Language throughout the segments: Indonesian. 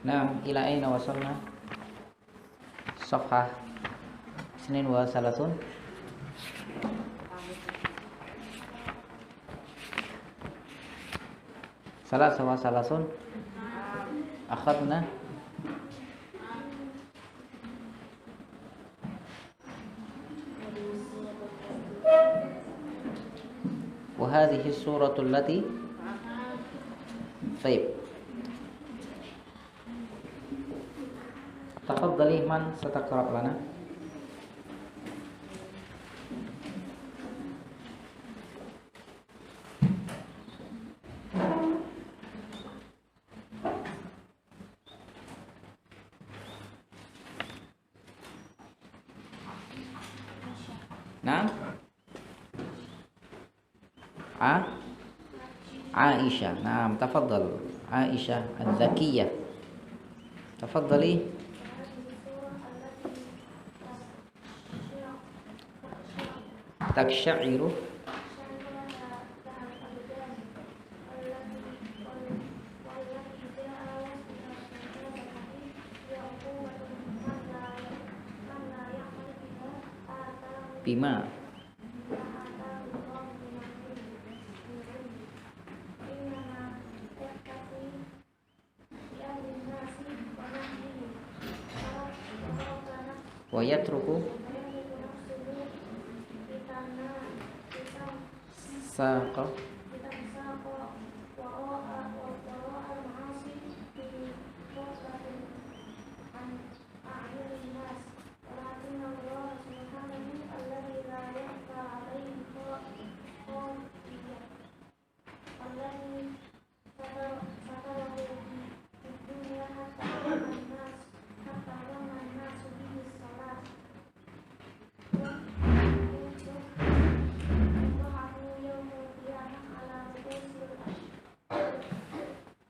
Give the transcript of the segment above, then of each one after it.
نعم إلى أين وصلنا؟ صفحة 32 33 أخذنا وهذه السورة التي طيب تفضلي من ستقرأ لنا؟ نعم عائشة. نعم تفضل عائشة الذكية تفضلي. تقشعر بما ويترك ساق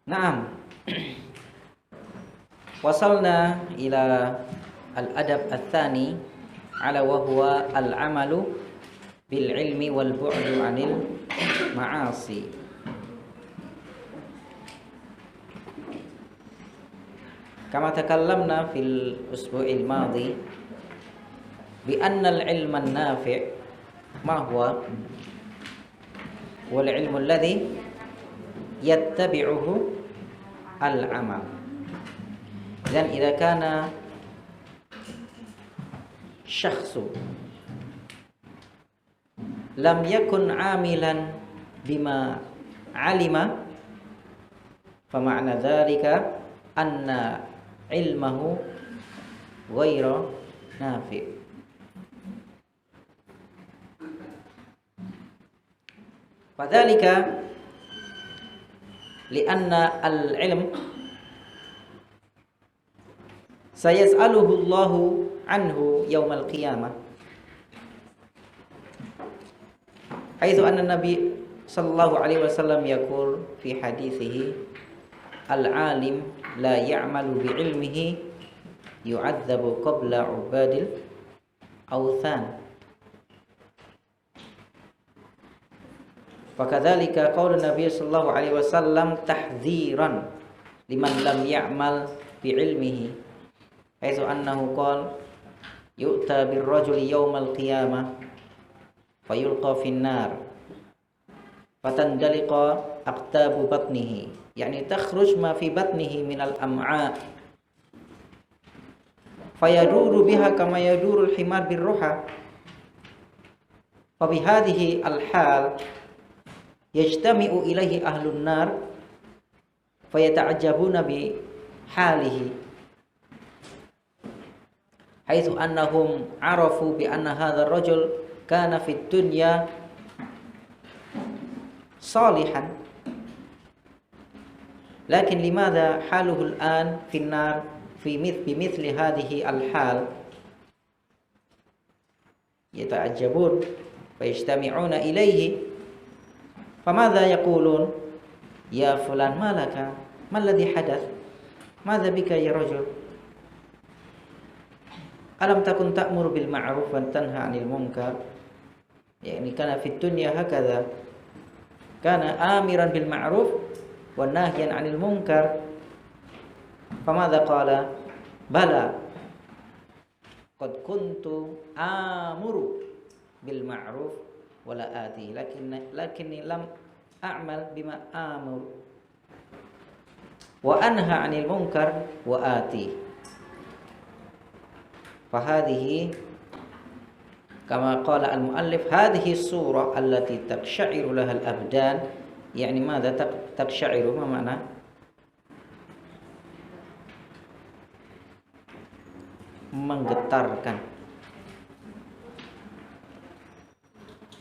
نعم وصلنا إلى الأدب الثاني على وهو العمل بالعلم والبعد عن المعاصي. كما تكلمنا في الأسبوع الماضي بأن العلم النافع ما هو؟ والعلم الذي يتبعه العمل. Dan إذا كان شخص لم يكن عاملا بما علم فمعنى ذلك أن علمه غير نافع. وذلك لأن العلم سيسأله الله عنه يوم القيامة، حيث أن النبي صلى الله عليه وسلم يقول في حديثه: العالم لا يعمل بعلمه يعذب قبل عباد الأوثان. وكذلك قول النبي صلى الله عليه وسلم تحذيرا لمن لم يعمل بعلمه، حيث أنه قال: يؤتى بالرجل يوم القيامة فيلقى في النار فتندلق أقتاب بطنه، يعني تخرج ما في بطنه من الأمعاء، فيدور بها كما يدور الحمار بالرحى. فبهذه الحال يجتمع إليه أهل النار فيتعجبون بحاله، حيث أنهم عرفوا بأن هذا الرجل كان في الدنيا صالحا، لكن لماذا حاله الآن في النار بمثل هذه الحال؟ يتعجبون فيجتمعون إليه، فماذا يقولون؟ يا فلان ما لك؟ ما الذي حدث؟ ماذا بك يا رجل؟ ألم تكن تأمر بالمعروف وتنهى عن المنكر؟ يعني كان في الدنيا هكذا، كان آمرا بالمعروف وناهيا عن المنكر. Famadza qala? Bala qad kuntu amuru bil ma'ruf wala ati lakinni lam a'mal bima amur wa anha 'anil munkar wa ati. Fahadhihi kama qala al-muallif hadhihi surah allati taqsha'iru laha al-abdan, yani madza taqsha'iru, ma makna? Menggetarkan.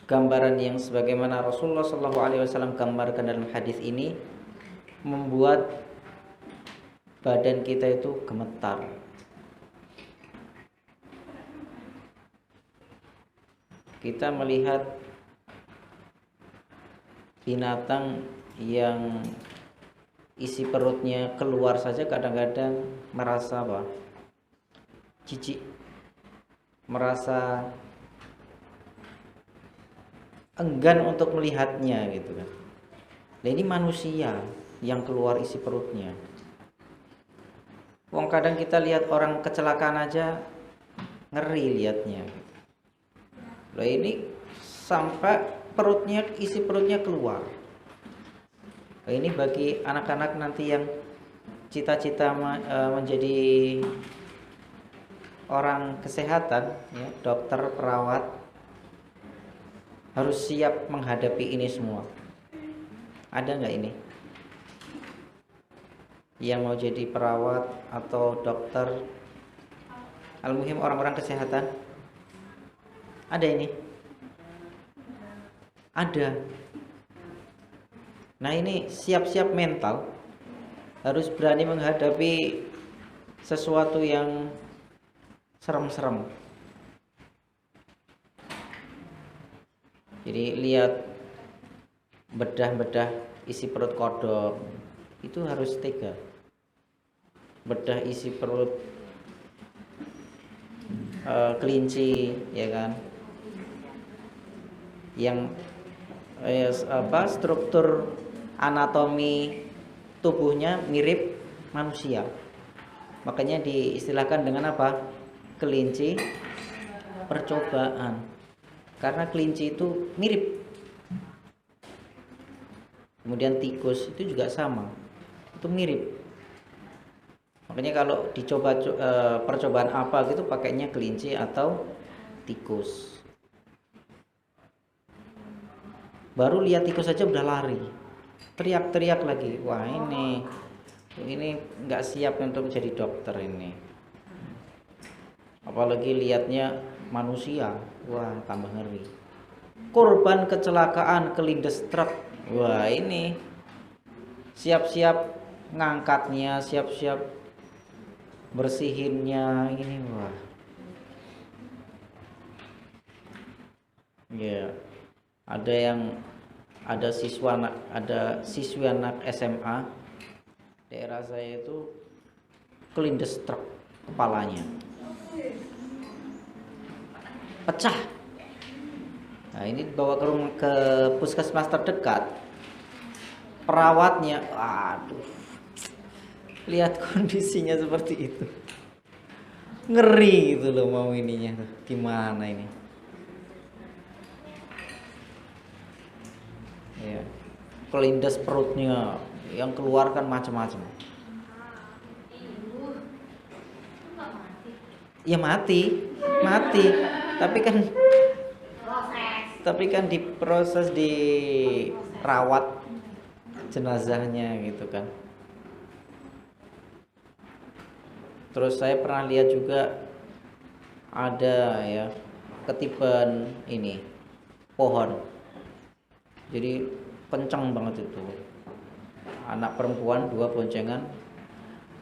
Gambaran yang sebagaimana Rasulullah SAW gambarkan dalam hadis ini membuat badan kita itu gemetar. Kita melihat binatang yang isi perutnya keluar saja kadang-kadang merasa apa? Jijik, merasa enggan untuk melihatnya gitu kan. Nah, ini manusia yang keluar isi perutnya. Wong kadang kita lihat orang kecelakaan aja ngeri lihatnya. Loh, ini sampai perutnya, isi perutnya keluar. Loh, ini bagi anak-anak nanti yang cita-cita menjadi orang kesehatan, ya, dokter, perawat, harus siap menghadapi ini semua. Ada nggak ini yang mau jadi perawat atau dokter, al-muhim orang-orang kesehatan? Ada ini? Ada. Nah, ini siap-siap mental, harus berani menghadapi sesuatu yang serem-serem. Jadi lihat bedah-bedah isi perut kodok, itu harus tega. Bedah isi perut kelinci, ya kan, yang struktur anatomi tubuhnya mirip manusia, makanya diistilahkan dengan apa? Kelinci percobaan, karena kelinci itu mirip. Kemudian tikus itu juga sama, itu mirip. Makanya kalau dicoba percobaan apa gitu pakainya kelinci atau tikus. Baru lihat tikus saja udah lari, teriak-teriak lagi. Wah, ini nggak siap untuk jadi dokter ini. Apalagi lihatnya manusia, wah tambah ngeri. Korban kecelakaan kelindes truk, wah ini siap-siap ngangkatnya, siap-siap bersihinnya, ini wah. Ya, ada siswi anak SMA daerah saya itu kelindes truk kepalanya, pecah. Nah, ini dibawa ke puskesmas terdekat. Perawatnya, aduh, lihat kondisinya seperti itu, ngeri gitu loh, mau ininya gimana ini ya, kelindes perutnya, yang keluarkan macam-macam. Ya mati, tapi kan diproses, dirawat jenazahnya gitu kan. Terus saya pernah lihat juga ada ya ketiban ini pohon, jadi kencang banget itu, anak perempuan 2 boncengan.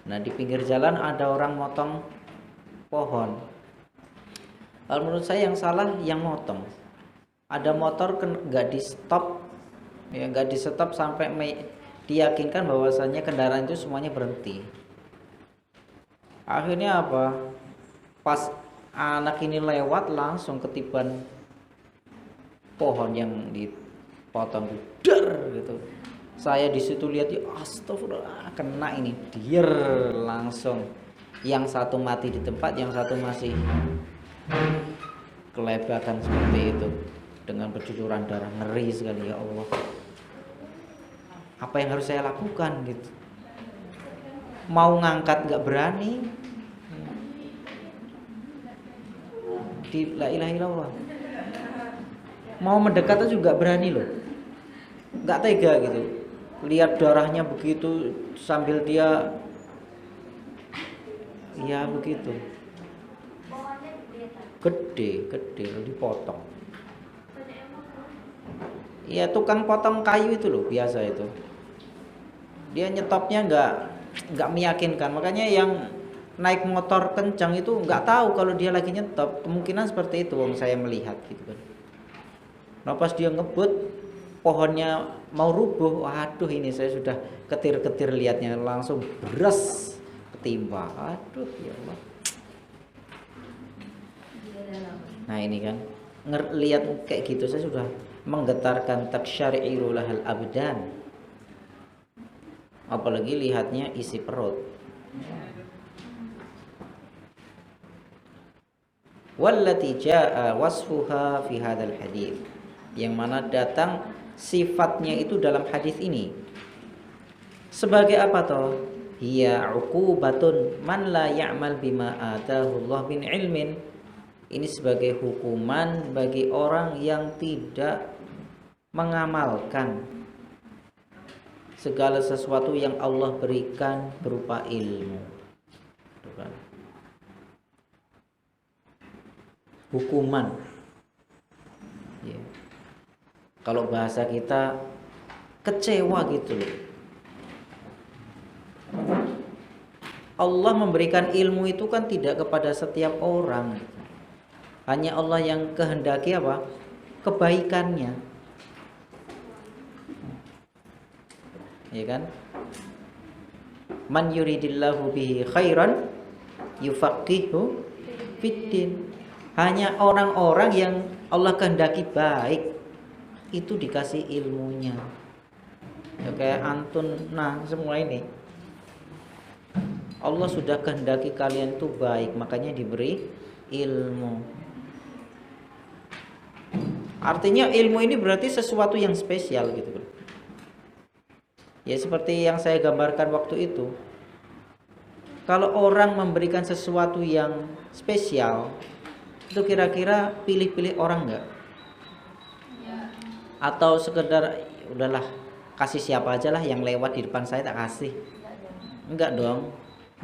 Nah, di pinggir jalan ada orang motong pohon. Kalau menurut saya yang salah yang motong. Ada motor nggak di stop, ya nggak di stop sampai diyakinkan bahwasannya kendaraan itu semuanya berhenti. Akhirnya apa? Pas anak ini lewat langsung ketiban pohon yang dipotong, dar gitu. Saya di situ lihat ya astagfirullah, kena ini, dier langsung. Yang satu mati di tempat, yang satu masih kelebakan seperti itu dengan bercucuran darah, ngeri sekali ya Allah. Apa yang harus saya lakukan gitu? Mau ngangkat nggak berani. La ilaha illallah. Mau mendekat juga berani loh. Nggak tega gitu. Lihat darahnya begitu sambil dia ya begitu. Gede dipotong. Ya tukang potong kayu itu loh biasa itu. Dia nyetopnya nggak meyakinkan. Makanya yang naik motor kencang itu nggak tahu kalau dia lagi nyetop. Kemungkinan seperti itu, saya melihat gitu kan. Nah pas dia ngebut, pohonnya mau rubuh, waduh ini saya sudah ketir-ketir lihatnya, langsung beres ketimpa. Aduh ya Allah. Nah ini kan lihat kayak gitu saya sudah menggetarkan taksyari'u lahal abdan. Apalagi lihatnya isi perut. Wallati jaa wasfuha fi hadzal hadits, yang mana datang sifatnya itu dalam hadis ini. Sebagai apa toh? Hiya uqubatun man la ya'mal bima atahu Allah min ilmin. Ini sebagai hukuman bagi orang yang tidak mengamalkan segala sesuatu yang Allah berikan berupa ilmu. Hukuman ya. Kalau bahasa kita kecewa gitu loh. Allah memberikan ilmu itu kan tidak kepada setiap orang. Hanya Allah yang kehendaki apa? Kebaikannya. Ya kan? Man yuridillahu bihi khairan yufaqihu fiddin. Hanya orang-orang yang Allah kehendaki baik itu dikasih ilmunya. Ya kayak antun, nah semua ini Allah sudah kehendaki kalian itu baik, makanya diberi ilmu. Artinya ilmu ini berarti sesuatu yang spesial gitu. Ya seperti yang saya gambarkan waktu itu. Kalau orang memberikan sesuatu yang spesial, itu kira-kira pilih-pilih orang enggak? Atau sekedar udahlah kasih siapa aja lah yang lewat di depan saya tak kasih? Enggak dong.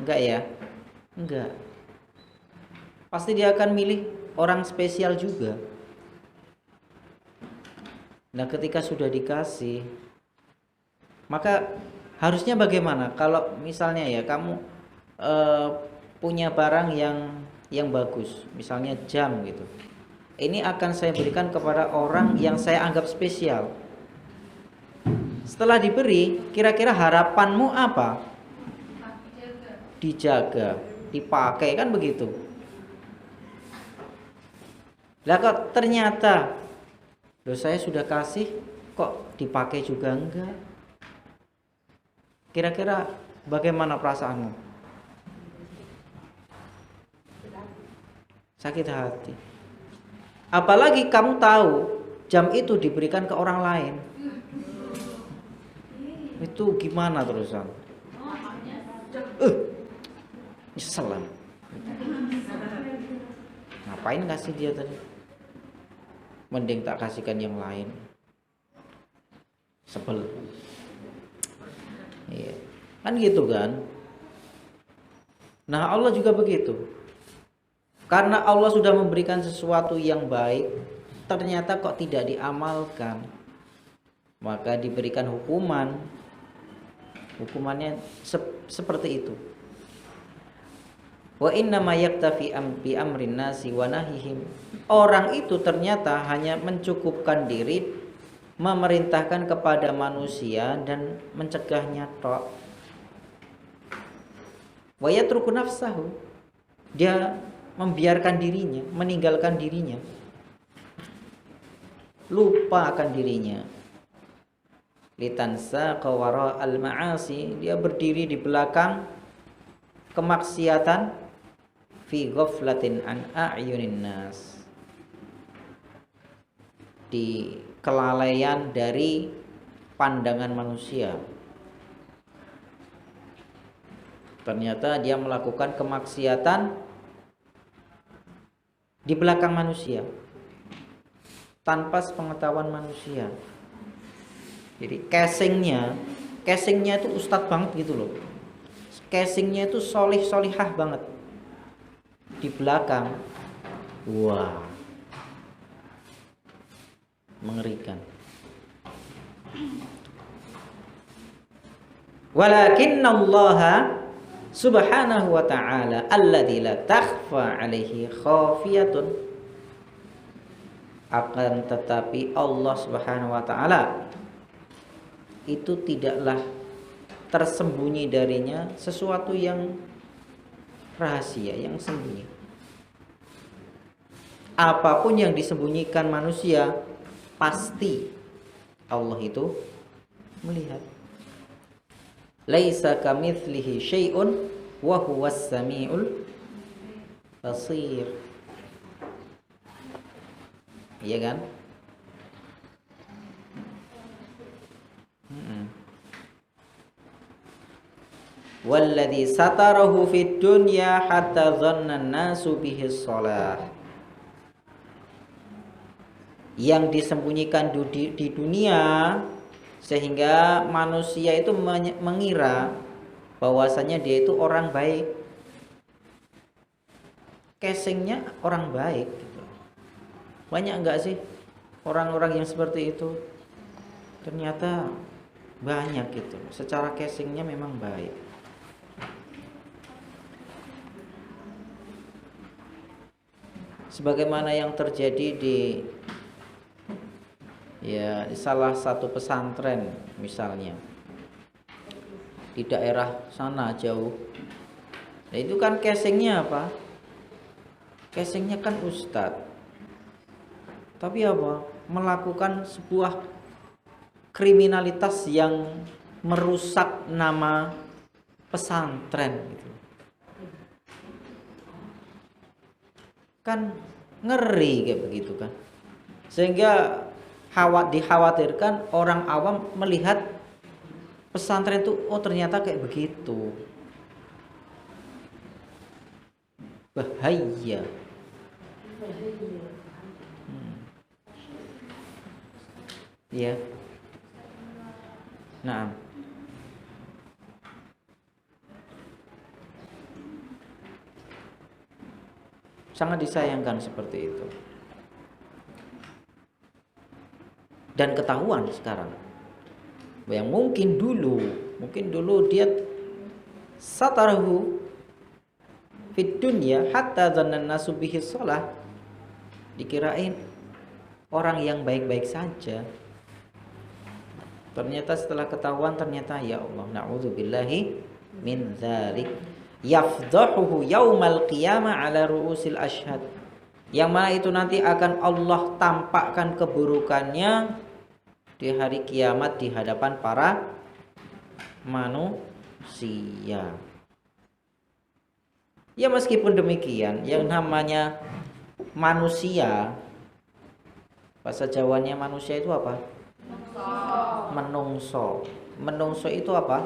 Enggak ya? Enggak. Pasti dia akan milih orang spesial juga. Nah, ketika sudah dikasih, maka harusnya bagaimana? Kalau misalnya ya kamu punya barang yang bagus, misalnya jam gitu. Ini akan saya berikan kepada orang yang saya anggap spesial. Setelah diberi, kira-kira harapanmu apa? Dijaga, dipakai, kan begitu. Lah kok ternyata loh saya sudah kasih kok dipakai juga enggak? Kira-kira bagaimana perasaanmu? Sakit hati. Apalagi kamu tahu jam itu diberikan ke orang lain. Itu gimana terusan? Nyesel. Ngapain kasih dia tadi? Mending tak kasihkan yang lain. Sebel. Iya. Kan gitu kan? Nah, Allah juga begitu. Karena Allah sudah memberikan sesuatu yang baik, ternyata kok tidak diamalkan, maka diberikan hukuman. Hukumannya seperti itu. Wa inna ma yaktafi bi amrin nasi wa nahihim. Orang itu ternyata hanya mencukupkan diri memerintahkan kepada manusia dan mencegahnya tok. Wa yatruku nafsahu. Dia membiarkan dirinya, meninggalkan dirinya, lupa akan dirinya. litansa qawara al-ma'asi, dia berdiri di belakang kemaksiatan, fi ghaflatin an a'yunin nas, di kelalaian dari pandangan manusia. Ternyata dia melakukan kemaksiatan di belakang manusia tanpa sepengetahuan manusia. Jadi casingnya itu ustadz banget gitu loh. Casingnya itu solihah banget. Di belakang, wah, mengerikan. Walakinallaha subhanahu wa ta'ala alladzi la takhfa alaihi khafiyatun, akan tetapi Allah subhanahu wa ta'ala itu tidaklah tersembunyi darinya sesuatu yang rahasia, yang sembunyi. Apapun yang disembunyikan manusia, pasti Allah itu melihat. Laisa kamitslihi syai'un wa huwas samiul basir. Iya kan? Walladzi satarahu fid dunya hatta dhanna an-nasu bihi shalah. Yang disembunyikan di dunia sehingga manusia itu mengira bahwasanya dia itu orang baik. Casingnya orang baik gitu. Banyak enggak sih orang-orang yang seperti itu? Ternyata banyak gitu. Secara casingnya memang baik. Sebagaimana yang terjadi di salah satu pesantren misalnya di daerah sana jauh. Nah itu kan casingnya apa? Casingnya kan ustadz. Tapi apa? Melakukan sebuah kriminalitas yang merusak nama pesantren gitu. Kan ngeri kayak begitu kan. Sehingga dikhawatirkan orang awam melihat pesantren itu, oh ternyata kayak begitu. Bahaya. Ya. Nah. Sangat disayangkan seperti itu. Dan ketahuan sekarang. Yang mungkin dulu dia satarahu fid dunya hatta dhannan nasu bihi shalah. Dikirain orang yang baik-baik saja. Ternyata setelah ketahuan, ternyata ya Allah, na'udzubillahi min dzalik, yafdahuhu yaumal qiyamah ala ru'usil ashhad, yang mana itu nanti akan Allah tampakkan keburukannya di hari kiamat di hadapan para manusia. Ya meskipun demikian, yang namanya manusia, bahasa Jawanya manusia itu apa? Menungso. Menungso itu apa?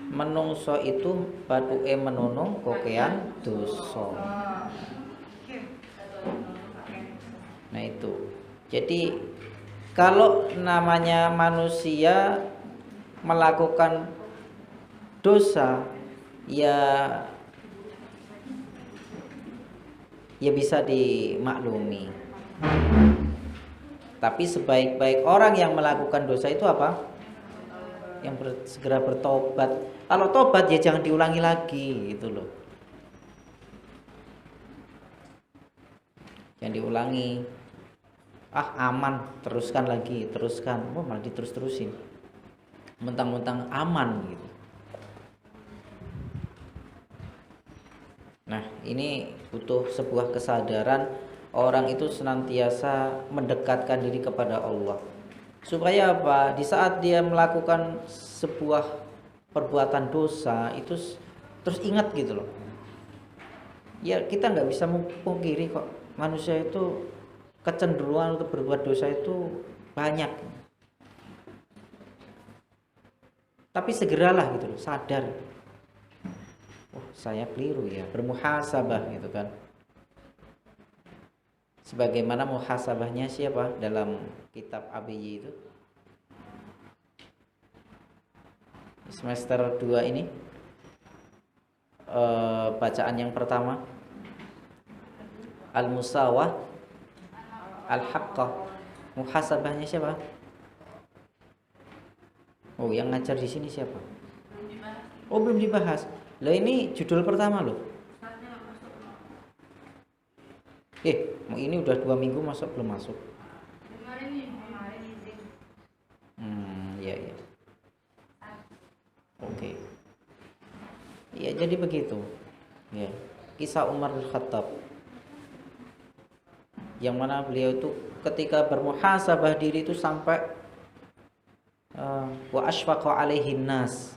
Menungso itu batuke menunung kokean dosa. Nah itu. Jadi kalau namanya manusia melakukan dosa, ya bisa dimaklumi. Tapi sebaik-baik orang yang melakukan dosa itu apa? Yang segera bertobat. Kalau tobat ya jangan diulangi lagi gitu loh. Jangan diulangi. Aman, teruskan lagi, teruskan. Malah diterus-terusin. Mentang-mentang aman gitu. Nah, ini butuh sebuah kesadaran. Orang itu senantiasa mendekatkan diri kepada Allah Supaya apa? Di saat dia melakukan sebuah perbuatan dosa itu terus ingat gitu loh. Ya kita nggak bisa mungkiri kok manusia itu kecenderungan untuk berbuat dosa itu banyak. Tapi segeralah gitu loh, sadar. Oh, saya keliru ya, bermuhasabah gitu kan. Sebagaimana muhasabahnya siapa dalam kitab ABY itu? Semester 2 ini bacaan yang pertama Al-Musawah Al-Haqqah. Muhasabahnya siapa? Oh, yang ngajar di sini siapa? Oh, belum dibahas. Lah ini judul pertama loh. Ini udah 2 minggu masuk belum masuk? Ya. Oke. Ya jadi begitu. Ya. Kisah Umar bin Khattab. Yang mana beliau itu ketika bermuhasabah diri itu sampai wa asfaqa alaihin nas.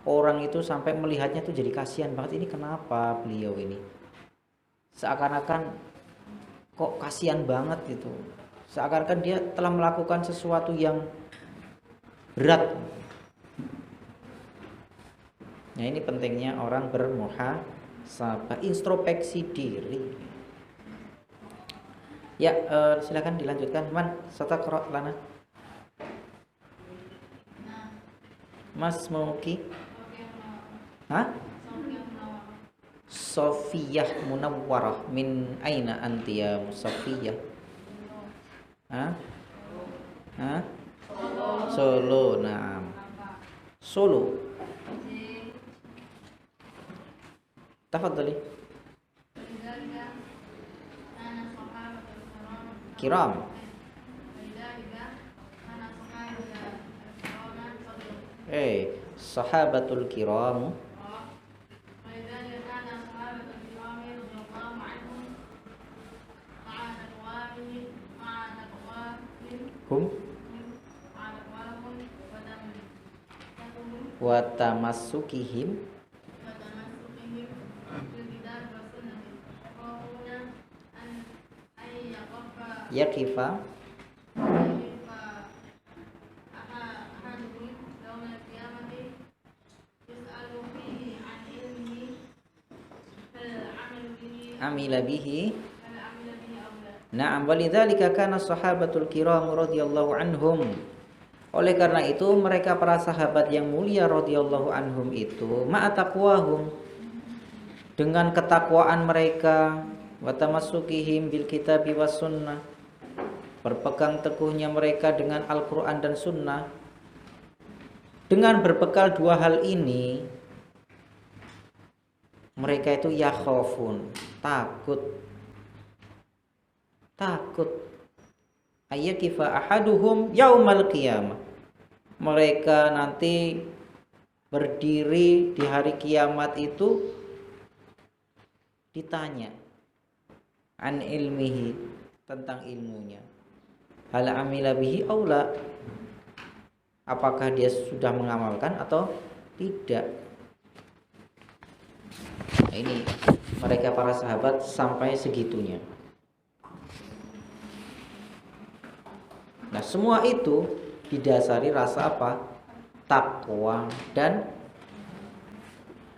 Orang itu sampai melihatnya tuh jadi kasihan banget, ini kenapa beliau ini? Seakan-akan kok kasihan banget gitu. Seakan-akan dia telah melakukan sesuatu yang berat. Nah, ini pentingnya orang bermuhasabah, introspeksi diri. Ya, silakan dilanjutkan. Man, sataqra lana. Mas Muki. Hah? Sofiyah Munawwarah, min aina anti ya Sofiyah? Hah? Solo. Nah, Solo. Tafadhali. Kiram. Sahabatul kiram. Hum wa tamassukihim yaqifa amila bihi. Na'am, walidzalika kana sahabatul kiram radhiyallahu anhum. Oleh karena itu mereka para sahabat yang mulia radhiyallahu anhum itu ma'ataqwahum, dengan ketakwaan mereka, wa tamassukihim bil kitabi was sunnah, berpegang teguhnya mereka dengan Al-Qur'an dan sunnah. Dengan berbekal dua hal ini mereka itu yakhafun, takut ayyakifa ahaduhum yaumal qiyamah, mereka nanti berdiri di hari kiamat itu ditanya an ilmihi, tentang ilmunya, hal amila bihi aula, apakah dia sudah mengamalkan atau tidak. Nah, ini mereka para sahabat sampai segitunya. Nah, semua itu didasari rasa apa? Takwa dan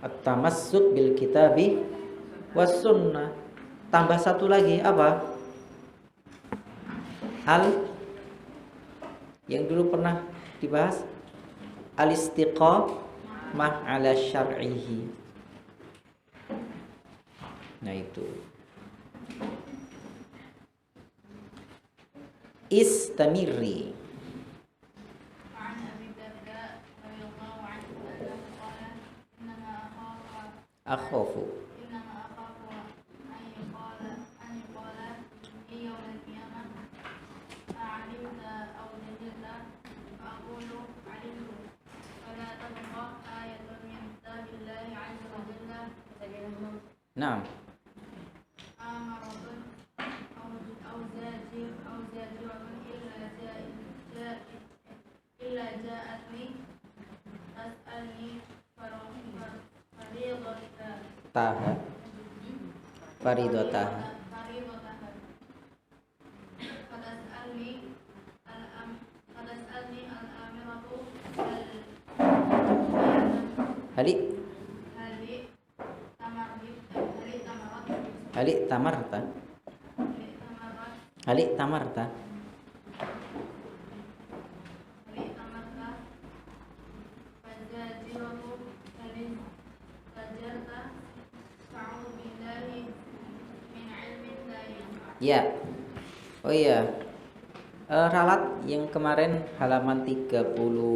at-tamassuk bil kitabi was sunnah. Tambah satu lagi apa? Hal yang dulu pernah dibahas, al-istiqamah ala syar'ihi. Nah, itu istamiri. Akhafu. Nah, taha faridotaha. Hali hali tamarta hali tamarta ya. Oh iya, ralat yang kemarin halaman 33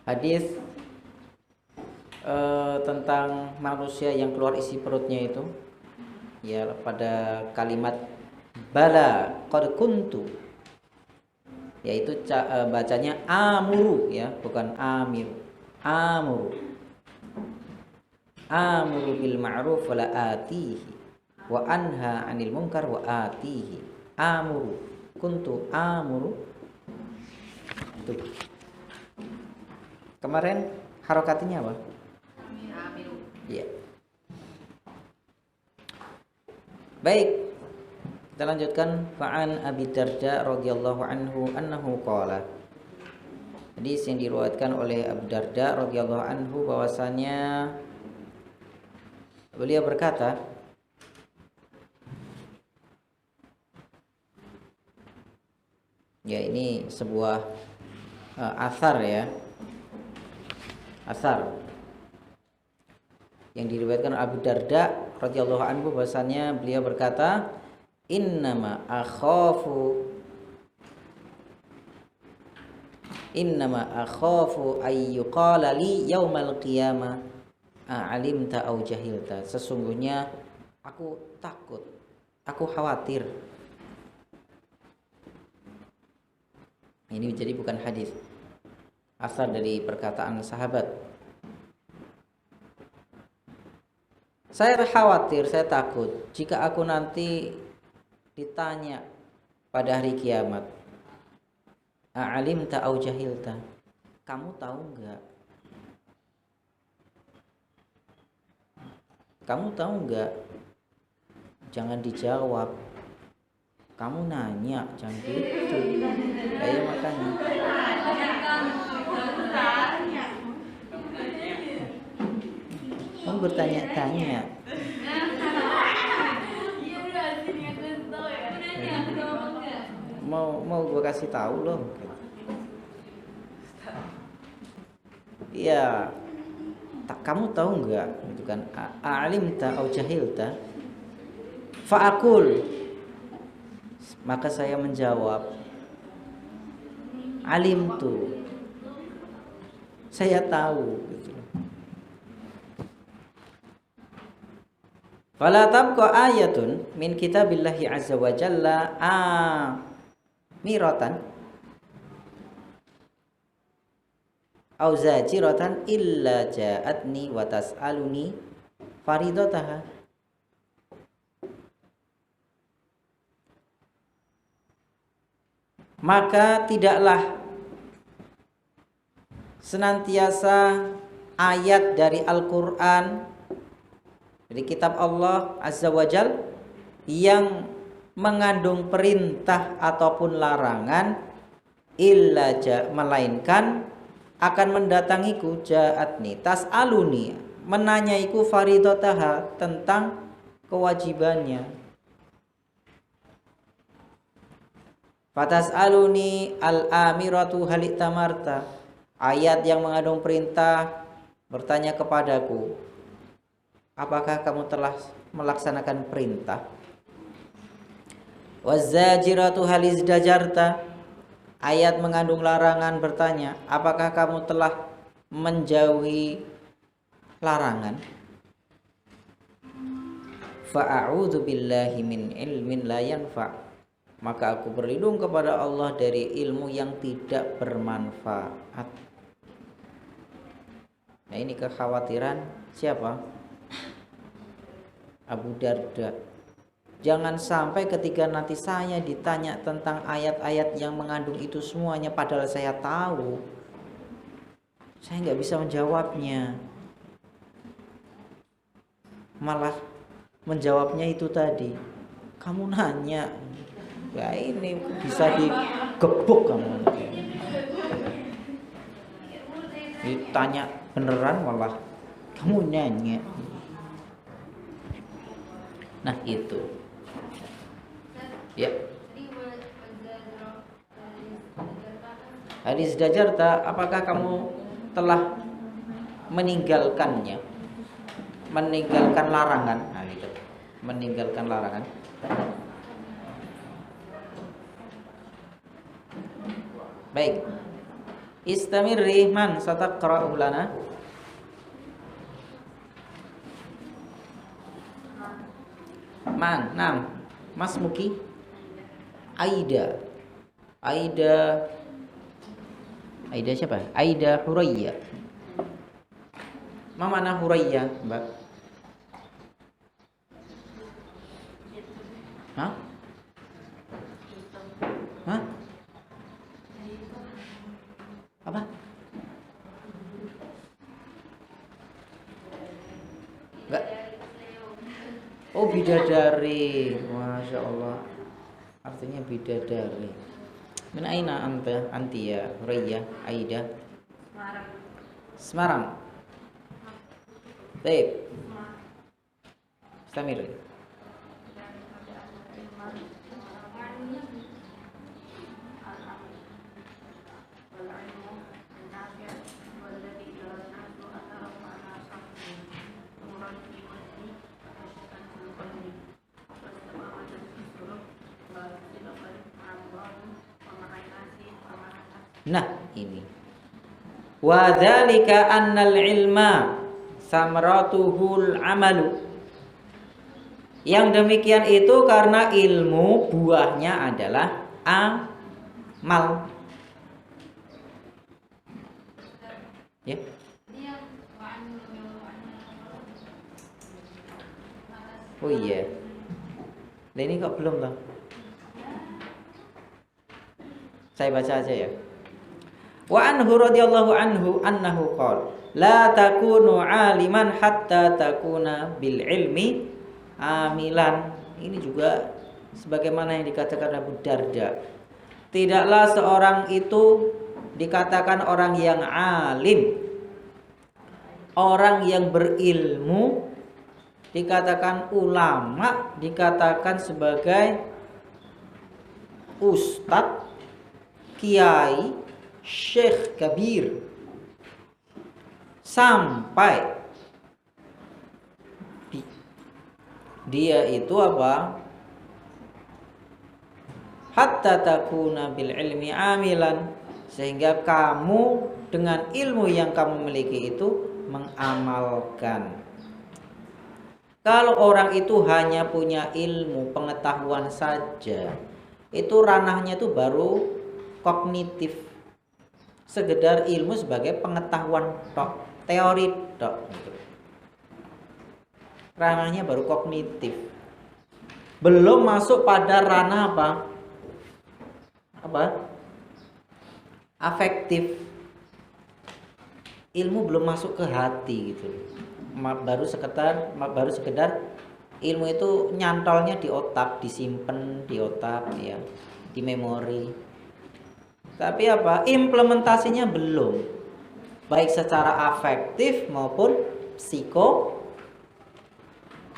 hadis tentang manusia yang keluar isi perutnya itu, ya, pada kalimat bala qad kuntu, yaitu bacanya amuru, ya, bukan amiru. Amuru bil ma'ruf wa la atihi wa anha 'anil munkar wa atihi. Amuru, kuntu amuru. Tuh. Kemarin harokatinya apa? Iya. Baik. Kita lanjutkan. Fa'an Abi Darda radhiyallahu anhu annahu qala. Hadis yang diriwayatkan oleh Abu Darda radhiyallahu anhu bahwasanya beliau berkata, ya, ini sebuah asar, ya. Asar yang diriwayatkan Abu Darda radhiyallahu anhu bahwasanya beliau berkata, innama akhafu ayyuqala li yaumal qiyamah a'alimta au jahilta. Sesungguhnya aku takut, aku khawatir. Ini jadi bukan hadis, asal dari perkataan sahabat. Saya khawatir, saya takut jika aku nanti ditanya pada hari kiamat, a'alimta au jahilta, kamu tahu enggak? Kamu tahu enggak? Jangan dijawab. Kamu nanya, jangan gitu. Kayak makanya. Kamu bertanya-tanya. Mau gue kasih tahu loh. Iya. Kamu tahu enggak? Itu kan a'alimta au jahilta. Fa'akul, maka saya menjawab, alimtu, saya tahu, gitu. Fala tabqa ayatun min kitabillahi azza wa jalla amiratan au zajiratan illa ja'atni wa tas'aluni faridataha. Maka tidaklah senantiasa ayat dari Al-Quran, dari kitab Allah Azza wa Jal, yang mengandung perintah ataupun larangan, melainkan akan mendatangiku, ja'atni, tas'aluni, menanyaiku faridataha, tentang kewajibannya. Fatas'aluni al-amiratu halik tamarta, ayat yang mengandung perintah bertanya kepadaku, apakah kamu telah melaksanakan perintah? Wazajiratu haliz dajarta, ayat mengandung larangan bertanya, apakah kamu telah menjauhi larangan? Fa'a'udzu billahi min ilmin la yanfa', maka aku berlindung kepada Allah dari ilmu yang tidak bermanfaat. Nah, ini kekhawatiran siapa? Abu Darda. Jangan sampai ketika nanti saya ditanya tentang ayat-ayat yang mengandung itu semuanya, padahal saya tahu, Saya nggak bisa menjawabnya. Malah menjawabnya itu tadi. Kamu nanya, ya ini bisa digebuk kamu. Ditanya beneran malah kamu nanya. Nah itu. Ya. Hadis Dajarta, apakah kamu telah meninggalkannya? Meninggalkan larangan. Nah, gitu. Meninggalkan larangan. Baik. Istamirri man sataqra'u lana. Man, nam. Mas Muki. Aida. Aida siapa? Aida Hurayya. Ma mana Hurayya, Mbak? Hah? Hah? Apa? Enggak. Oh, bidadari. Masya Allah. Artinya bidadari. Min aina anta anti ya Hurayya Aida? Semarang. Baik. Samir. Nah, ini. Wa dzalika annal ilma samratuhul amalu. Yang demikian itu karena ilmu buahnya adalah amal. Ya. Oh iya. Nah, ini kok belum toh? Saya baca aja ya. Wa anhu radhiyallahu anhu annahu qala la takunu aliman hatta takuna bil ilmi amilan. Ini juga sebagaimana yang dikatakan Abu Darda. Tidaklah seorang itu dikatakan orang yang alim, orang yang berilmu, dikatakan ulama, dikatakan sebagai ustadz, kiai, syekh kabir, sampai dia itu apa? Hatta takuna bil ilmi amilan, sehingga kamu dengan ilmu yang kamu miliki itu mengamalkan. Kalau orang itu hanya punya ilmu pengetahuan saja, itu ranahnya itu baru kognitif, sekedar ilmu sebagai pengetahuan tok, teori tok gitu. Ranahnya baru kognitif, belum masuk pada ranah apa afektif. Ilmu belum masuk ke hati gitu. Baru sekedar ilmu itu nyantolnya di otak, disimpan di otak ya, di memori. Tapi apa? Implementasinya belum. Baik secara afektif maupun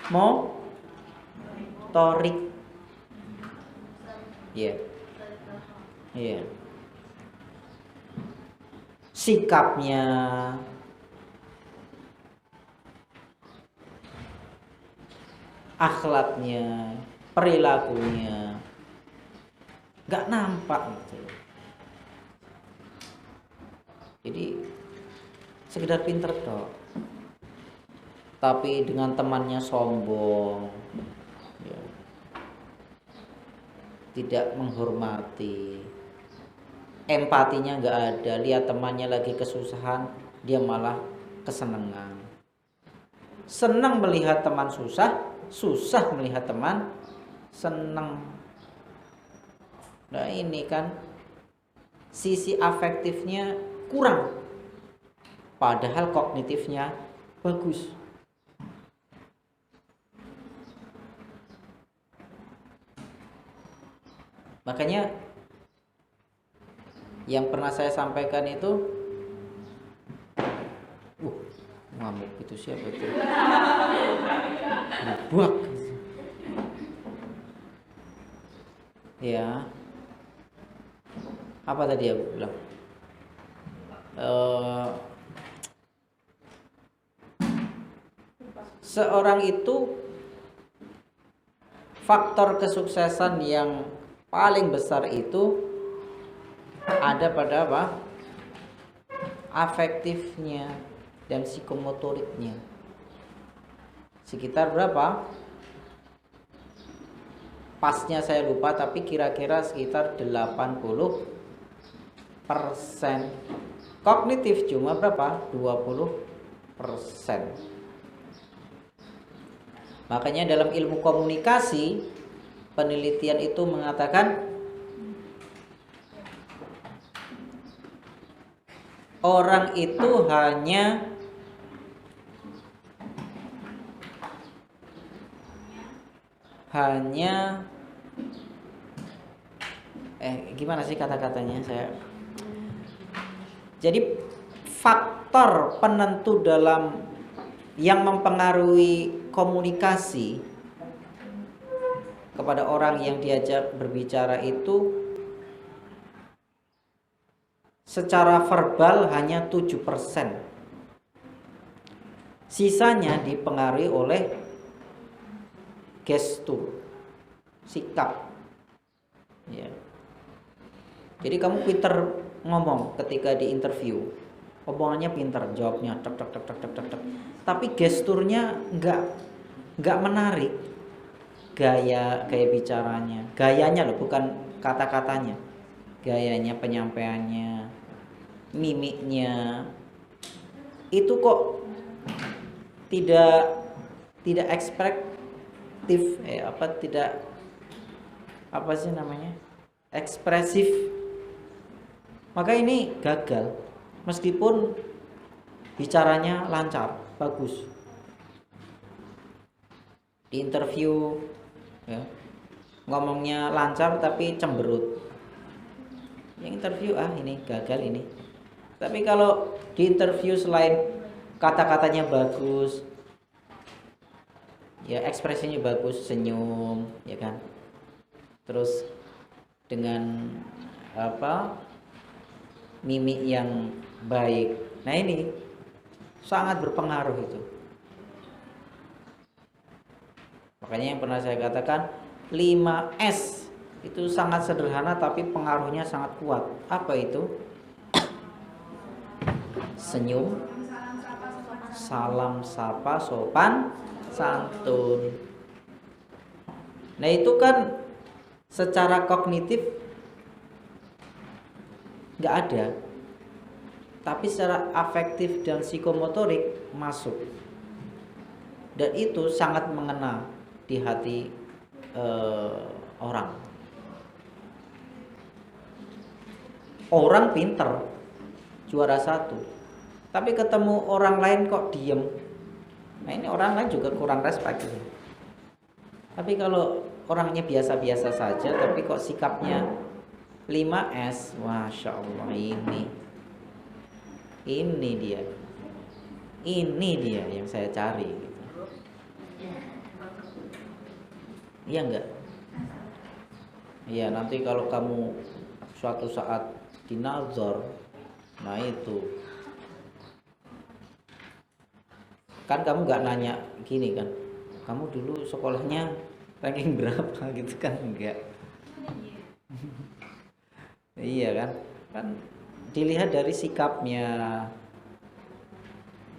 motorik. Ya. Yeah. Sikapnya, akhlaknya, perilakunya nggak nampak gitu. Jadi sekedar pinter toh, tapi dengan temannya sombong ya. Tidak menghormati, empatinya nggak ada. Lihat temannya lagi kesusahan, dia malah kesenangan. Senang melihat teman susah, susah melihat teman senang. Nah ini kan sisi afektifnya kurang. padahal kognitifnya bagus. Makanya yang pernah saya sampaikan itu, ngamuk itu siapa itu? Buak. Ya. Apa tadi aku bilang? Seorang itu faktor kesuksesan yang paling besar itu ada pada apa? Afektifnya dan psikomotoriknya. Sekitar berapa? Pasnya saya lupa, tapi kira-kira sekitar 80%. Kognitif cuma berapa? 20%. Makanya dalam ilmu komunikasi, penelitian itu mengatakan orang itu hanya gimana sih kata-katanya saya. Jadi faktor penentu dalam yang mempengaruhi komunikasi kepada orang yang diajak berbicara itu secara verbal hanya 7%. Sisanya dipengaruhi oleh gestur, sikap. Ya. Jadi kamu pinter ngomong ketika di interview, omongannya pinter, jawabnya tek tek tek tek tek tek, tapi gesturnya nggak menarik. Gaya bicaranya, gayanya loh, bukan kata-katanya, gayanya, penyampaiannya, mimiknya itu kok tidak ekspresif, ekspresif. Maka ini gagal, meskipun bicaranya lancar, bagus di interview, ya, ngomongnya lancar tapi cemberut. Yang interview ini gagal ini. Tapi kalau di interview selain kata-katanya bagus, ya ekspresinya bagus, senyum, ya kan, terus dengan mimik yang baik, nah ini sangat berpengaruh itu. Makanya yang pernah saya katakan 5S itu sangat sederhana tapi pengaruhnya sangat kuat. Apa itu? Senyum, salam sapa, sopan santun. Nah itu kan secara kognitif nggak ada, tapi secara afektif dan psikomotorik masuk, dan itu sangat mengena di hati orang. Orang pinter, juara 1, tapi ketemu orang lain kok diem. Nah ini orang lain juga kurang respect gitu. Tapi kalau orangnya biasa-biasa saja, tapi kok sikapnya 5S, Masya Allah, ini dia yang saya cari gitu. Iya enggak? Iya, nanti kalau kamu suatu saat dinazar, nah itu kan kamu nggak nanya gini kan, kamu dulu sekolahnya ranking berapa gitu kan, enggak. Iya kan dilihat dari sikapnya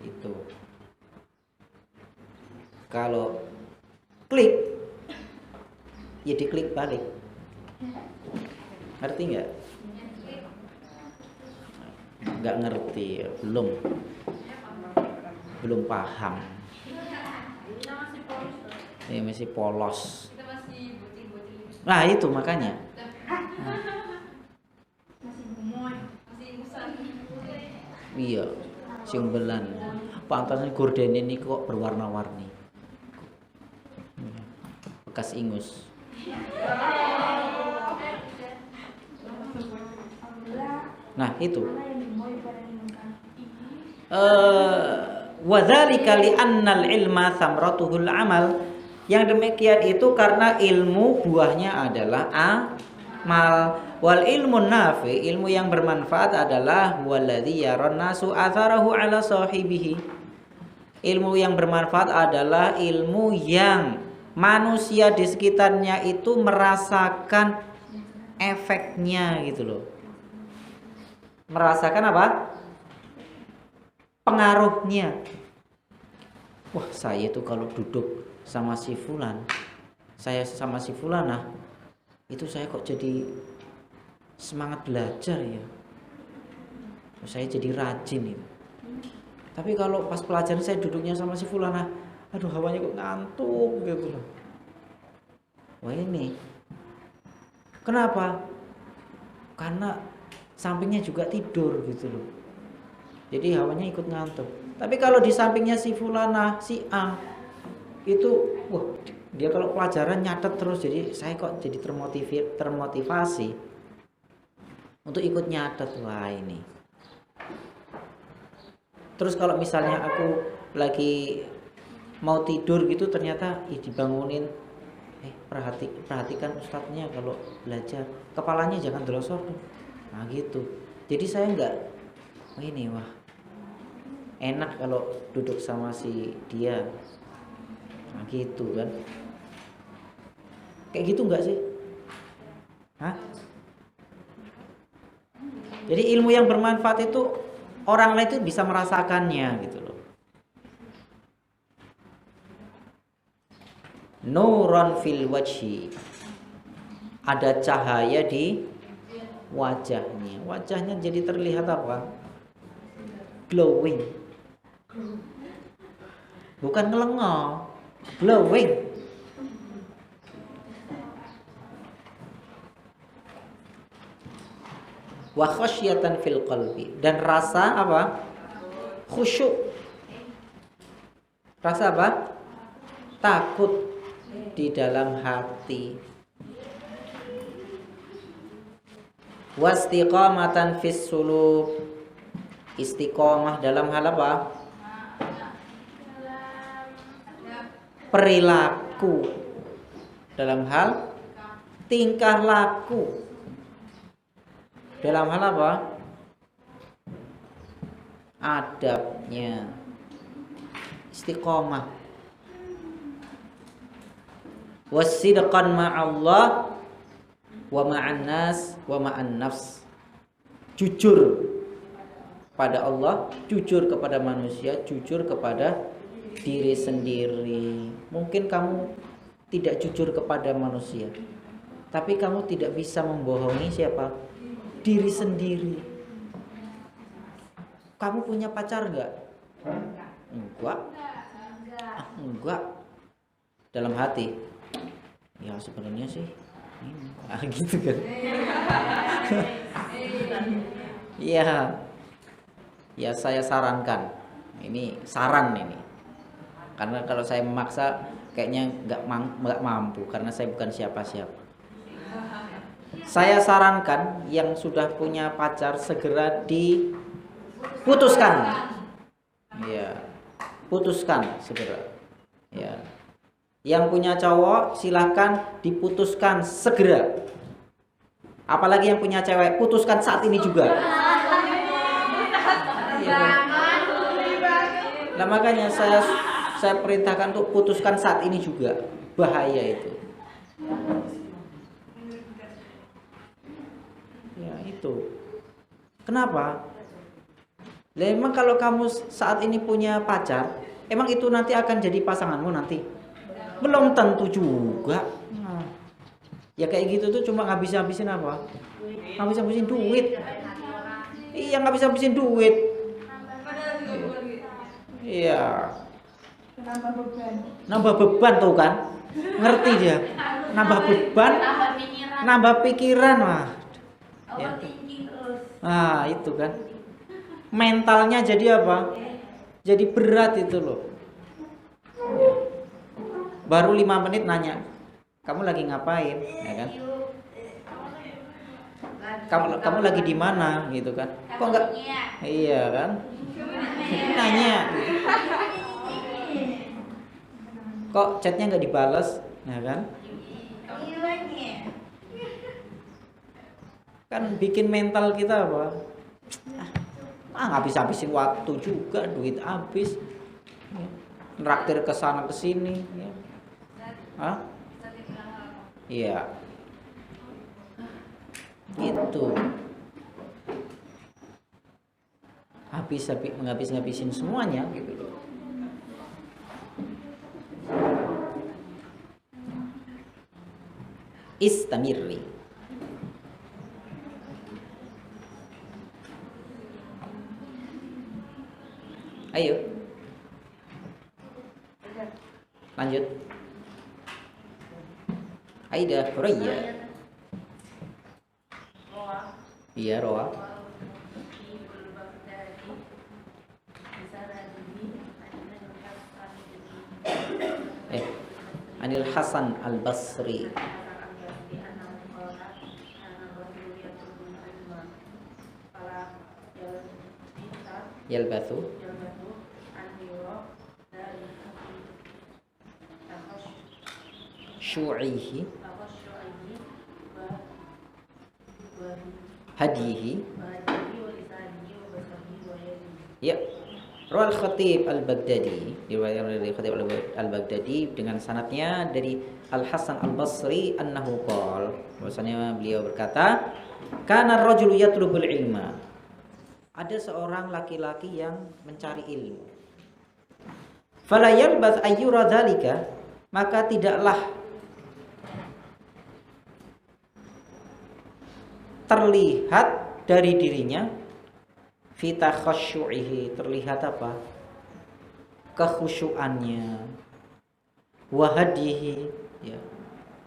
itu. Kalau klik, ya diklik balik. Ngerti nggak? Nggak ngerti, belum paham. Ini masih polos. Nah itu makanya. Iya. Siumbelan. Pantasnya gorden ini kok berwarna-warni. Bekas ingus. Nah, itu. Wadzalika li'annal ilma thamratuhul amal. Yang demikian itu karena ilmu buahnya adalah amal. Wal ilmun nafi, ilmu yang bermanfaat adalah waladzi yaran nasu atharahu ala sahibihi. Ilmu yang bermanfaat adalah ilmu yang manusia di sekitarnya itu merasakan efeknya gitu loh. Merasakan apa? Pengaruhnya. Wah, saya tuh kalau duduk sama si fulan, saya sama si fulanah, itu saya kok jadi semangat belajar ya. Saya jadi rajin itu. Tapi kalau pas pelajaran saya duduknya sama si fulanah, aduh hawanya kok ngantuk gitu loh. Wah ini. Kenapa? Karena sampingnya juga tidur gitu loh. Jadi hawanya ikut ngantuk. Tapi kalau di sampingnya si fulanah, si A, itu wah, dia kalau pelajaran nyatet terus, jadi saya kok jadi termotivasi untuk ikut nyatet. Wah ini. Terus kalau misalnya aku lagi mau tidur gitu, ternyata dibangunin, perhatikan ustadznya kalau belajar, kepalanya jangan delosor tuh. Nah gitu. Jadi saya enggak ini, wah enak kalau duduk sama si dia. Nah gitu kan. Kayak gitu enggak sih? Hah? Jadi ilmu yang bermanfaat itu orang lain itu bisa merasakannya gitu loh. Nuron fil wajhi. Ada cahaya di wajahnya. Wajahnya jadi terlihat apa? Glowing. Bukan ngelengok, glowing. Wa khasyatan fil qalbi, dan rasa apa? Khusyuk. Rasa apa? Takut di dalam hati. Wastiqamatan fis suluk, istiqomah dalam hal apa? Perilaku, dalam hal tingkah laku. Dalam hal apa? Adabnya. Istiqomah. Wasidqan ma'allah wa ma'an nas wa ma'an nafs. Jujur pada Allah, jujur kepada manusia, jujur kepada diri sendiri. Mungkin kamu tidak jujur kepada manusia, tapi kamu tidak bisa membohongi siapa? Diri sendiri. Kamu punya pacar enggak? Enggak. Enggak. Dalam hati, ya sebenarnya sih ini. Gitu kan. Iya. Ya saya sarankan. Ini saran ini. Karena kalau saya memaksa kayaknya enggak mampu, karena saya bukan siapa-siapa. Saya sarankan yang sudah punya pacar segera diputuskan. Ya, putuskan segera. Ya. Yang punya cowok silahkan diputuskan segera. Apalagi yang punya cewek, putuskan saat ini juga. Ya. Nah, makanya saya perintahkan untuk putuskan saat ini juga. Bahaya itu. Kenapa? Lah emang kalau kamu saat ini punya pacar, emang itu nanti akan jadi pasanganmu nanti? Belum tentu juga. Nah, ya kayak gitu tuh cuma ngabis-habisin apa? Ngabis-habisin duit. Iya, ngabis-habisin duit. Iya. Nambah beban tuh kan? Ngerti dia? Nambah beban, nambah pikiran mah. Ya. Nah itu kan. mentalnya jadi apa? Jadi berat itu loh. Ya. Baru 5 menit nanya, kamu lagi ngapain, ya kan? Kamu lagi di mana, gitu kan? Kok enggak? Iya kan? Nanya. Gitu. Kok chatnya nggak dibalas, ya kan? Kan bikin mental kita apa? Ngabis-habisin waktu juga, duit habis, ya. Nraktir ke sana ke sini, ya. Hah? Iya. Gitu. Ngabis-ngabisin semuanya gitu. Istamirri. Ayo. Lanjut. Aida Huraya. Iya, Roa. Anil Hasan Al-Basri. Yalbathu syu'ihi hadihi. Ya. Rawal Khatib Al-Baghdadi, diriwayatkan dari Khatib Al-Baghdadi dengan sanadnya dari Al-Hasan Al-Basri annahu qala, bahwasanya beliau berkata, kana ar-rajulu yatlubul ilma. Ada seorang laki-laki yang mencari ilmu. Fala yalbath ayyura dzalika, maka tidaklah terlihat dari dirinya fi takhasyu'ihi, terlihat apa? Kekhusyuannya, wa hadihi, ya,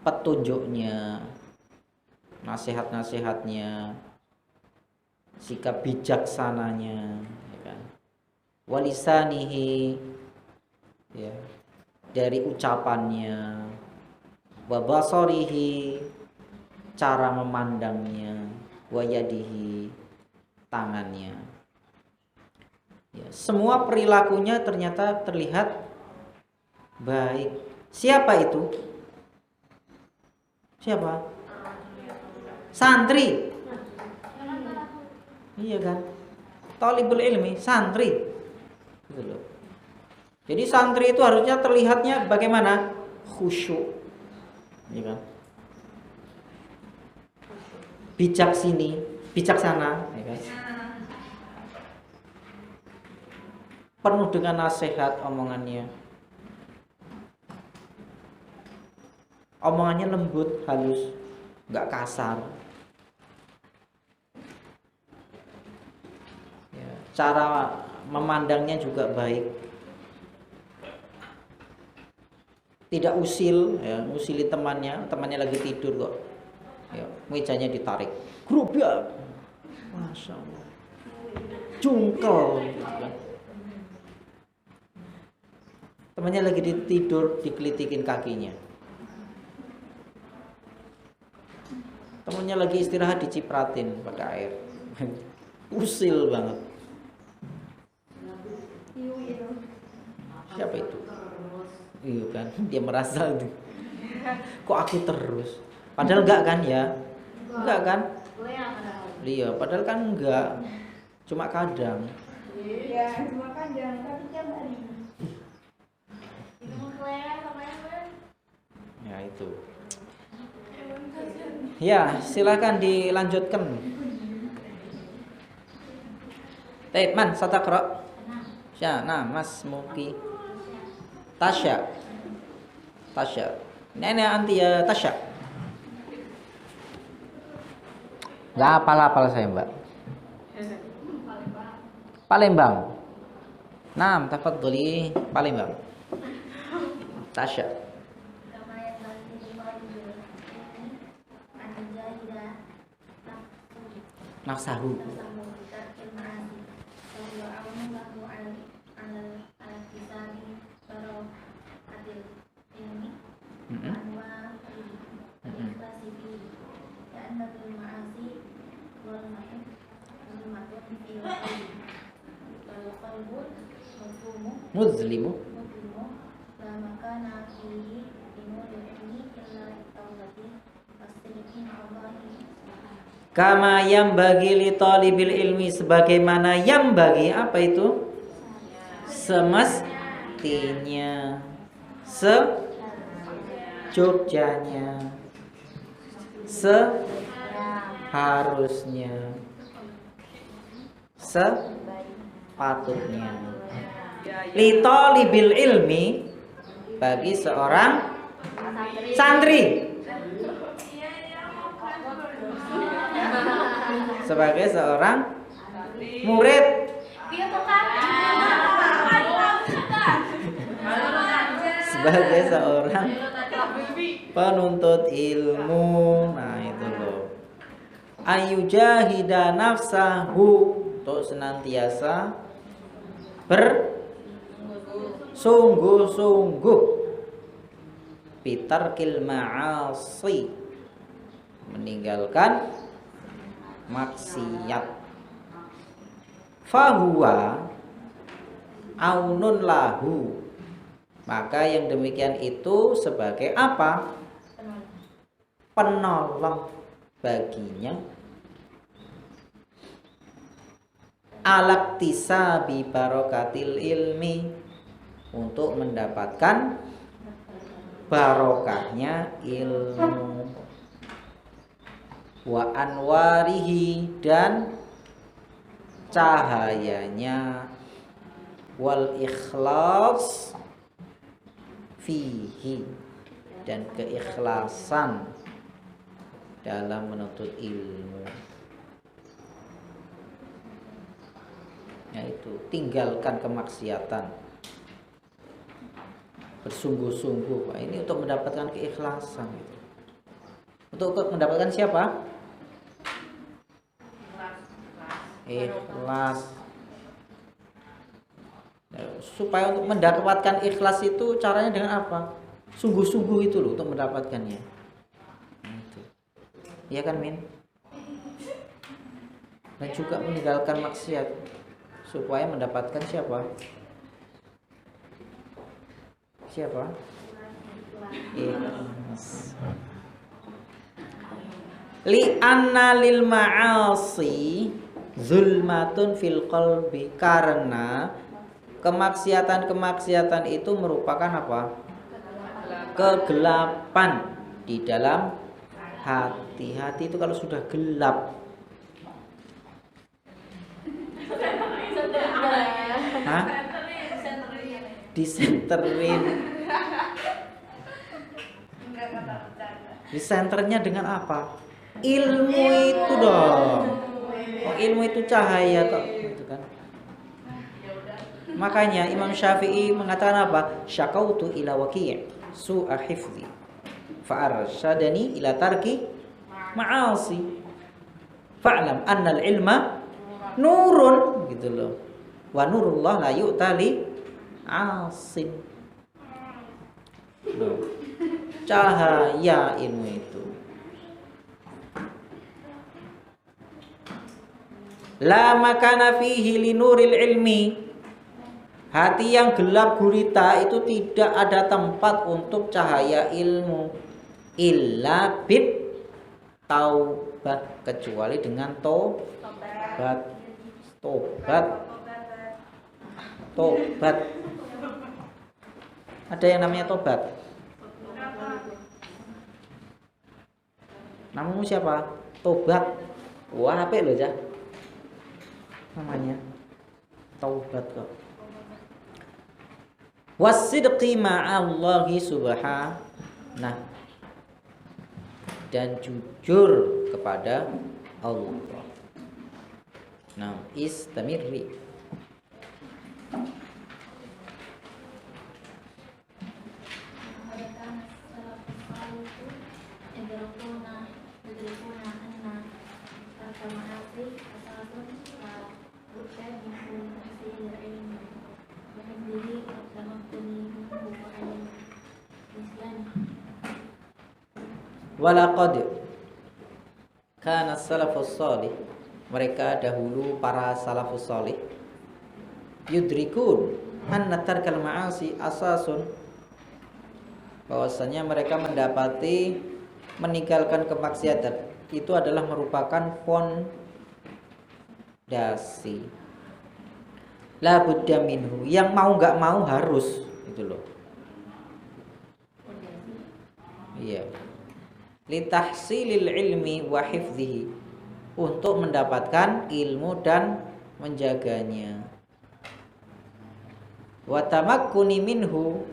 petunjuknya, nasihat-nasihatnya, sikap bijaksananya, ya kan? Walisanihi, ya, dari ucapannya, wa basarihi, cara memandangnya, wa yadihi, tangannya. Ya, semua perilakunya ternyata terlihat baik. Siapa itu? Siapa? Santri. Iya kan? Thalibul ilmi, santri. Gitu loh. Jadi santri itu harusnya terlihatnya bagaimana? Khusyuk. Iya kan? Bijaksana, ya kan? Penuh dengan nasihat omongannya. Omongannya lembut, halus, nggak kasar. Ya, cara memandangnya juga baik. Tidak usil, ya, usili temannya lagi tidur kok. Ya, mejanya ditarik. Grubyak. Masya Allah. Jungkel, gitu kan. Temannya lagi tidur, dikelitikin kakinya. Temannya lagi istirahat, dicipratin pakai air. Usil banget. Siapa itu? Iya kan, dia merasa itu. Kok aku terus? Padahal enggak kan ya? Enggak kan? Iya, padahal kan enggak. Cuma kadang. Iya, cuma kadang, tapi tiap hari. Ya itu. Ya, silakan dilanjutkan. Baik, man, sataqra. Ya, nah, Mas Muki. Tasya. Nenek anti ya Tasya. Enggak hafal saya, Mbak. Palembang. Nah, tafadholi Palembang. Tasya. Nafsahu. qalbun muzlimu. mudlimu la makana fihi linuril ilmi illa tawbati wasdiqin Allahi. Kama yang bagi li talibil ilmi, sebagaimana yang bagi apa itu? Semestinya, sejogjanya, seharusnya, sepatutnya. Li talibil ilmi, bagi seorang santri, sebagai seorang murid, sebagai seorang penuntut ilmu. Nah itu loh, ayujahida nafsahu, untuk senantiasa bersungguh-sungguh bitarkil ma'asi, meninggalkan maksiat. Fahuwa aunun lahu, maka yang demikian itu sebagai apa? Penolong baginya. Alaktisabi barokatil ilmi, untuk mendapatkan barokahnya ilmu. Wa anwarihi, dan cahayanya. Wal ikhlas fihi, dan keikhlasan dalam menuntut ilmu. Yaitu tinggalkan kemaksiatan, bersungguh-sungguh. Ini untuk mendapatkan keikhlasan. Untuk mendapatkan siapa? Ikhlas. Supaya untuk mendapatkan ikhlas itu caranya dengan apa? Sungguh-sungguh itu loh untuk mendapatkannya. Itu. Iya kan, Min? Dan juga meninggalkan maksiat supaya mendapatkan siapa? Siapa? Ikhlas. Li anna lil ma'asi zulmatun fil qalbi, karena kemaksiatan itu merupakan apa? Kegelapan di dalam hati. Hati itu kalau sudah gelap, hah? Disenterin. Disenternya dengan apa? Ilmu itu dong. Oh, ilmu itu cahaya kok, gitu kan? Makanya Imam Syafi'i mengatakan apa? Syakautu ila waqi' su'a hifzi fa arsyadani ila tarki ma'asi fa'lam annal ilma nurun, gitu loh. Wa nurullah la yu'tali asin. Cahaya ilmu itu. La makana fihi linuril ilmi, hati yang gelap gulita itu tidak ada tempat untuk cahaya ilmu. Illa bit taubat, kecuali dengan tobat. Tobat. Ada yang namanya tobat? Namamu siapa? Tobat. Wah, apa loh, Jah? Namanya taubat kok. Wasidqi ma'allahi subhanahu, dan jujur kepada Allah. Nah, istamirri. Walaqad kana salafus salih, mereka dahulu para salafus salih yudrikun anna tarkal ma'asi asasun, bahwasanya mereka mendapati meninggalkan kemaksiatan itu adalah merupakan fondasi. La budda minhu, yang mau nggak mau harus, itu loh. Iya. Litahsilil ilmi wa hifdhihi, untuk mendapatkan ilmu dan menjaganya. Wa tamakkuni minhu,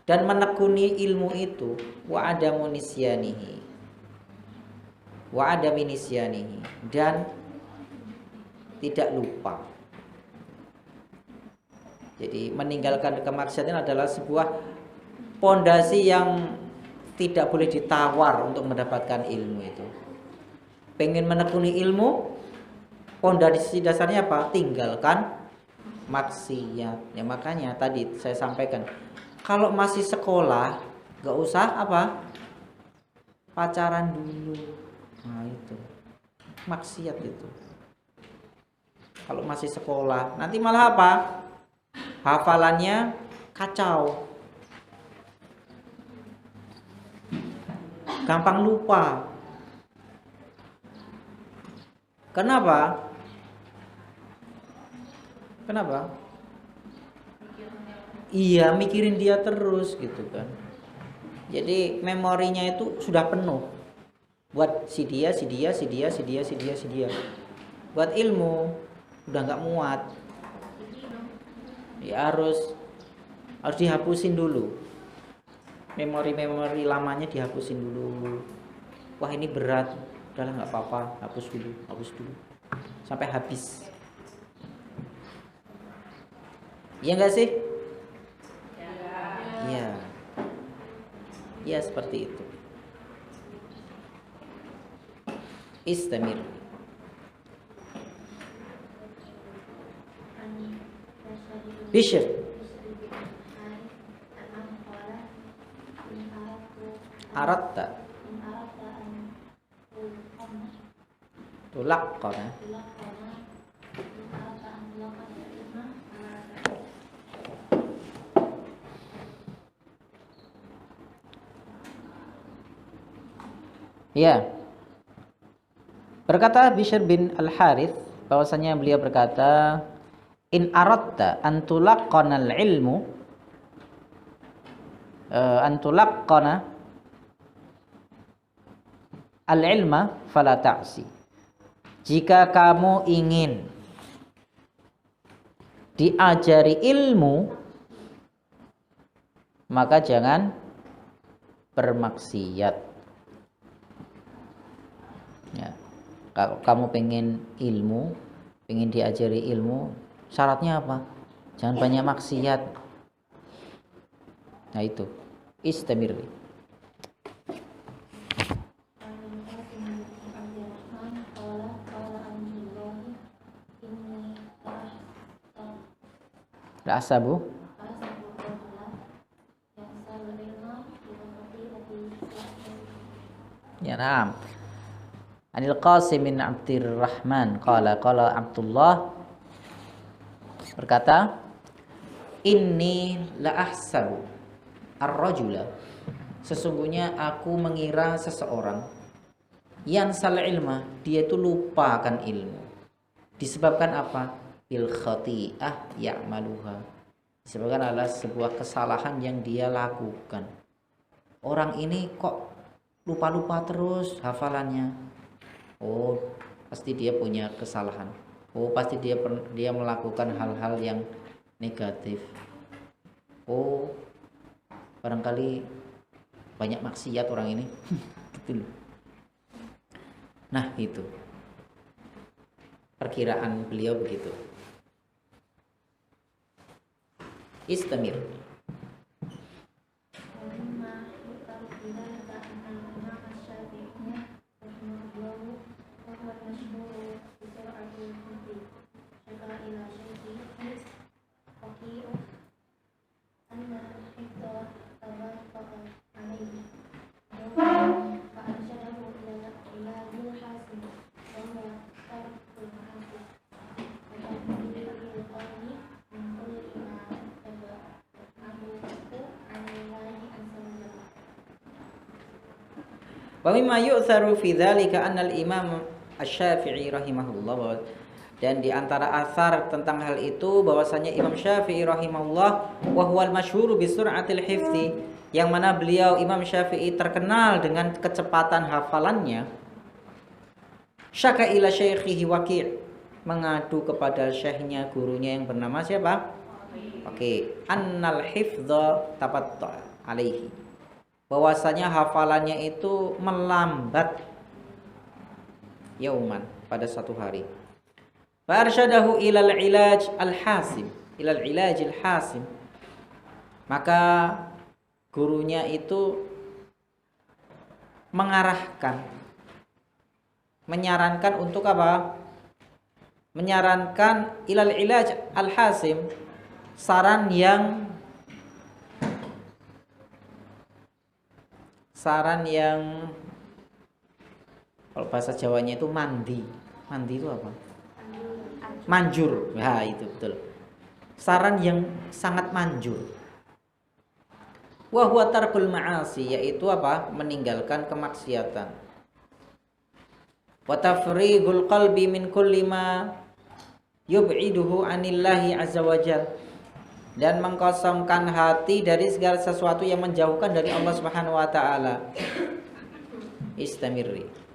dan menekuni ilmu itu. Wa adamu nisyanihi, wa adami nisyanihi, dan tidak lupa. Jadi meninggalkan kemaksiatan adalah sebuah pondasi yang tidak boleh ditawar untuk mendapatkan ilmu itu. Pengen menekuni ilmu, pondasi dasarnya apa? Tinggalkan maksiat. Ya makanya tadi saya sampaikan, kalau masih sekolah gak usah apa? Pacaran dulu. Nah itu maksiat itu. Kalau masih sekolah, nanti malah apa? Hafalannya kacau, gampang lupa. Kenapa? Iya, mikirin dia terus gitu kan. Jadi memorinya itu sudah penuh buat si dia. Buat ilmu udah nggak muat. Ya harus dihapusin dulu. Memori lamanya dihapusin dulu. Wah ini berat, udahlah nggak apa-apa, hapus dulu sampai habis. Iya nggak sih? Iya. Ya seperti itu. Istamir. Bishr. Aratta. Tulaqqana. Ya. Berkata Bishr bin Al-Harith, bahwasanya beliau berkata, in aratta an tulaqqana al-ilmu an tulaqqana al-ilma fala ta'si. Jika kamu ingin diajari ilmu, maka jangan bermaksiat. Ya. Kalau kamu pengen ilmu, pengen diajari ilmu, syaratnya apa? Jangan banyak maksiat. Nah itu, istamir. Asabu. Ya, naam. Anil Qasim bin Abdirrahman qala Abdullah berkata, inni la ahsabu ar-rajula, sesungguhnya aku mengira seseorang yansal ilma, dia itu lupakan ilmu. Disebabkan apa? Bil khati'ah ya'maluha, disebabkan adalah sebuah kesalahan yang dia lakukan. Orang ini kok lupa-lupa terus hafalannya. Oh, pasti dia punya kesalahan. Oh, pasti dia melakukan hal-hal yang negatif. Oh, barangkali banyak maksiat orang ini. Gitu loh. Nah, itu. Perkiraan beliau begitu. Istamir. Wa mimma yu'tharu fi dzalika anna al-Imam Asy-Syafi'i rahimahullah, dan di antara asar tentang hal itu bahwasanya Imam Syafi'i rahimahullah wa huwal masyhuru bi sur'atil hifzi, yang mana beliau Imam Syafi'i terkenal dengan kecepatan hafalannya. Syaka ila syaikhihi Waqi', mengadu kepada syekhnya, gurunya yang bernama siapa? Oke, annal hifdza tabatta alaihi, bahwasanya hafalannya itu melambat yauman, pada satu hari. Fa arsyadahu ilal ilaj al-hasim, ilal ilaj al-hasim, maka gurunya itu menyarankan untuk apa? Menyarankan ilal ilaj al-hasim, saran yang kalau bahasa Jawanya itu mandi. Mandi itu apa? Manjur. Nah, itu betul. Saran yang sangat manjur. Wa huwa tarkul ma'asi, yaitu apa? Meninggalkan kemaksiatan. Wa tafrighul qalbi min kulli ma yub'iduhu 'anillahi 'azza wajal, dan mengkosongkan hati dari segala sesuatu yang menjauhkan dari Allah Subhanahu wa taala. Istamirri.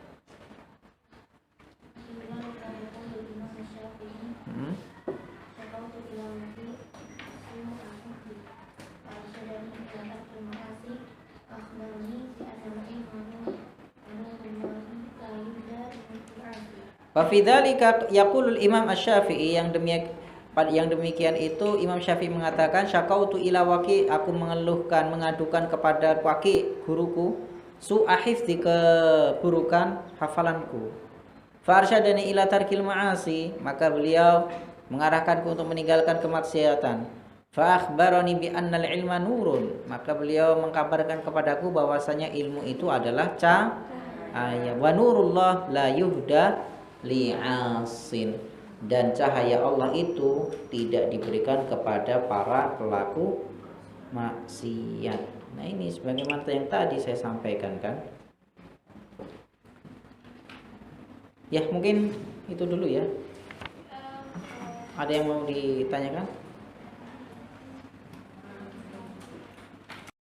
Wa fi dzalika yaqulul Imam Asy-Syafi'i, yang demikian itu Imam Syafi'i mengatakan, syaqautu ila Waqi', aku mengeluhkan, mengadukan kepada Waqi', guruku, su'a hifdzi, keburukan hafalanku. Fa arsyadani ila tarkil ma'asi, maka beliau mengarahkanku untuk meninggalkan kemaksiatan. Fa akhbarani bi annal ilma nurun, maka beliau mengkabarkan kepadaku bahwasanya ilmu itu adalah cahaya. Wa nurullah la yuhda li'asin, dan cahaya Allah itu tidak diberikan kepada para pelaku maksiat. Nah, ini sebagaimana yang tadi saya sampaikan kan. Ya, mungkin itu dulu ya. Ada yang mau ditanyakan?